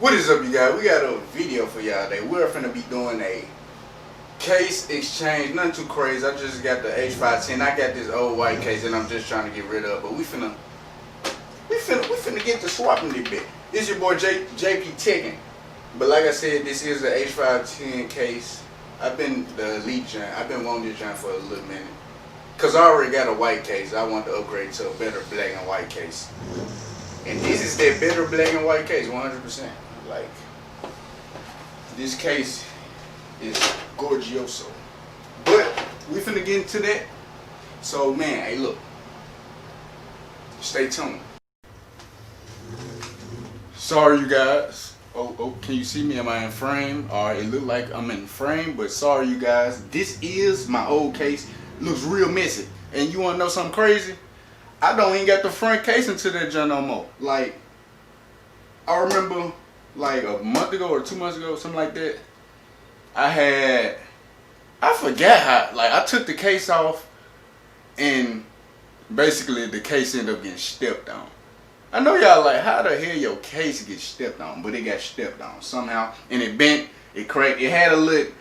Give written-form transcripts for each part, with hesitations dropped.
What is up, you guys? We got a video for y'all today. We're finna be doing a case exchange. Nothing too crazy. I just got the H510. I got this old white case that I'm just trying to get rid of. But we finna get to swapping this bit. This your boy JP Tekken. But like I said, this is the H510 case. I've been the elite giant. I've been wanting this giant for a little minute. Cause I already got a white case. I want to upgrade to a better black and white case. And this is that better black and white case, 100%. Like, this case is gorgioso. But we finna get into that. So man, hey look, stay tuned. Sorry you guys. Oh, can you see me? Am I in frame? Or it look like I'm in frame, but sorry you guys. This is my old case. Looks real messy. And you wanna know something crazy? I don't even got the front case into that junk no more. Like, I remember like a month ago or 2 months ago, something like that, I forgot how, like I took the case off and basically the case ended up getting stepped on. I know y'all like, how the hell your case gets stepped on? But it got stepped on somehow, and it bent, it cracked. It had a little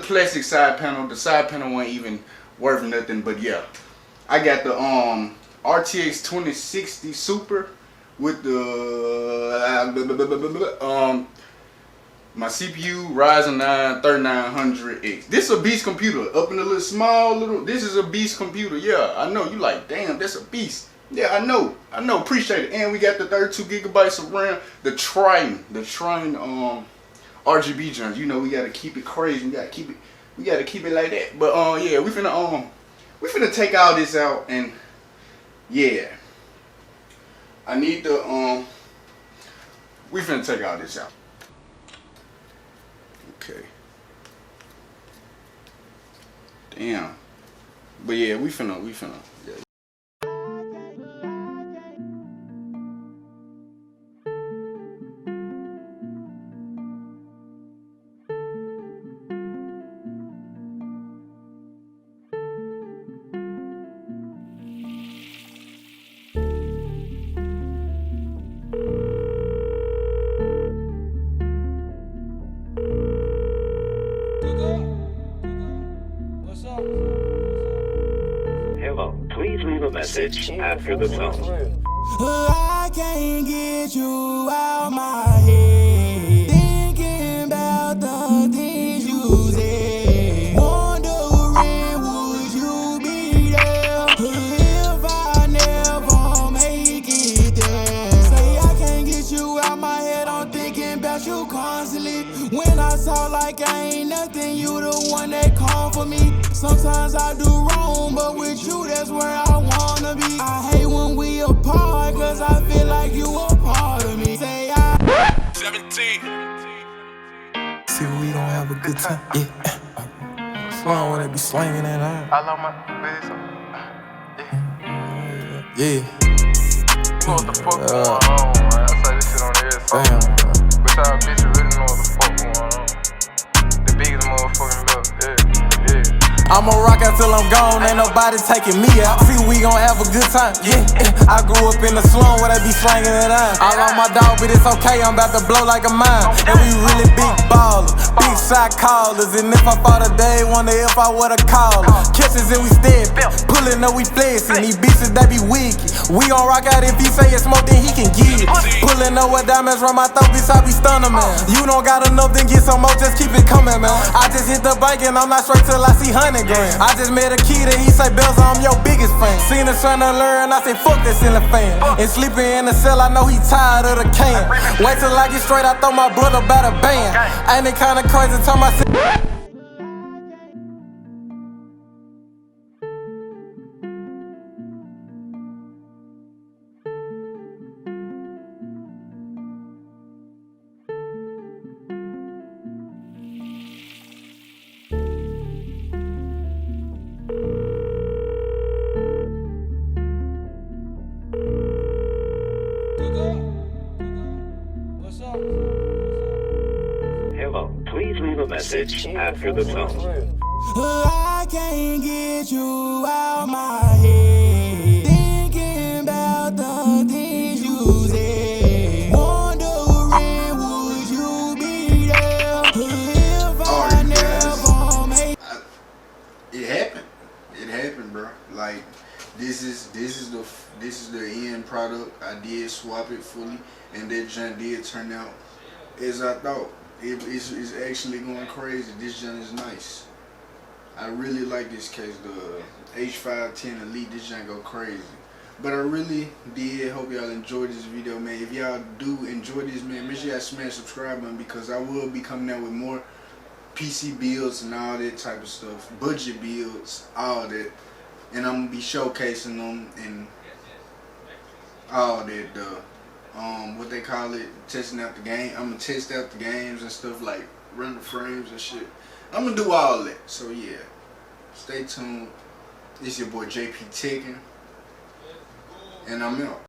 plastic side panel. The side panel wasn't even worth nothing, but yeah. I got the RTX 2060 Super with the my CPU Ryzen 3900X. This is a beast computer. Up in the this is a beast computer. Yeah, I know. You like, damn, that's a beast. Yeah, I know, appreciate it. And we got the 32 gigabytes of RAM, the Triton RGB joint. You know, we gotta keep it crazy. We gotta keep it like that. But yeah, we finna take all this out, and yeah, I need to we finna take all this out. Okay. Damn. But yeah, we finna yeah. Hello, please leave a message after the tone. I can't get you out my head. Thinking about the things you said. Wondering would you be there if I never make it there. Say I can't get you out my head. I'm thinking about you constantly. When I talk like I ain't nothing, you the one that call for me. Sometimes I do wrong, but with you, that's where I wanna be. I hate when we apart, cause I feel like you a part of me. Say I 17. See, we don't have a good time. Yeah. Slung when they be slinging that iron. I love my bitch. Yeah. You know what the fuck going on, man. I say this shit on every song. But y'all bitches really know what the fuck going on. The biggest motherfucking love, yeah. I'ma rock out till I'm gone, ain't nobody taking me out. See, we gon' have a good time, yeah. I grew up in the slum where they be slanging it out. I love my dog, but it's okay, I'm about to blow like a mine. And we really big ballers, big shot callers. And if I fought a day, wonder if I would've called her. Catches and we steppin', pullin' up, we flexin'. These bitches, they be wicked. We gon' rock out if he say it's smoke, then he can get it. Pullin' up with diamonds from my throat, bitch, I be stunning, man. You don't got enough, then get some more, just keep it coming, man. I just hit the bike and I'm not straight till I see 100 grand. I just met a kid and he say, Bells, I'm your biggest fan. Seen him trying to learn, I say, fuck that ceiling fan. And sleeping in the cell, I know he tired of the can. Wait till I get straight, I throw my brother by the band. Ain't it kinda crazy, tell myself. Hello, please leave a message after the tone. I can't get you out my head. Thinking about the things you said. Wondering This is the end product. I did swap it fully, and that junk did turn out as I thought. It's actually going crazy. This junk is nice. I really like this case. The H510 Elite. This junk go crazy. But I really did hope y'all enjoyed this video, man. If y'all do enjoy this, man, make sure y'all smash the subscribe button, because I will be coming out with more PC builds and all that type of stuff, budget builds, all that, and I'm gonna be showcasing them and all that. What they call it, testing out the game. I'm gonna test out the games and stuff, like run the frames and shit. I'm gonna do all that. So yeah, stay tuned. It's your boy JP Tekken, and I'm out.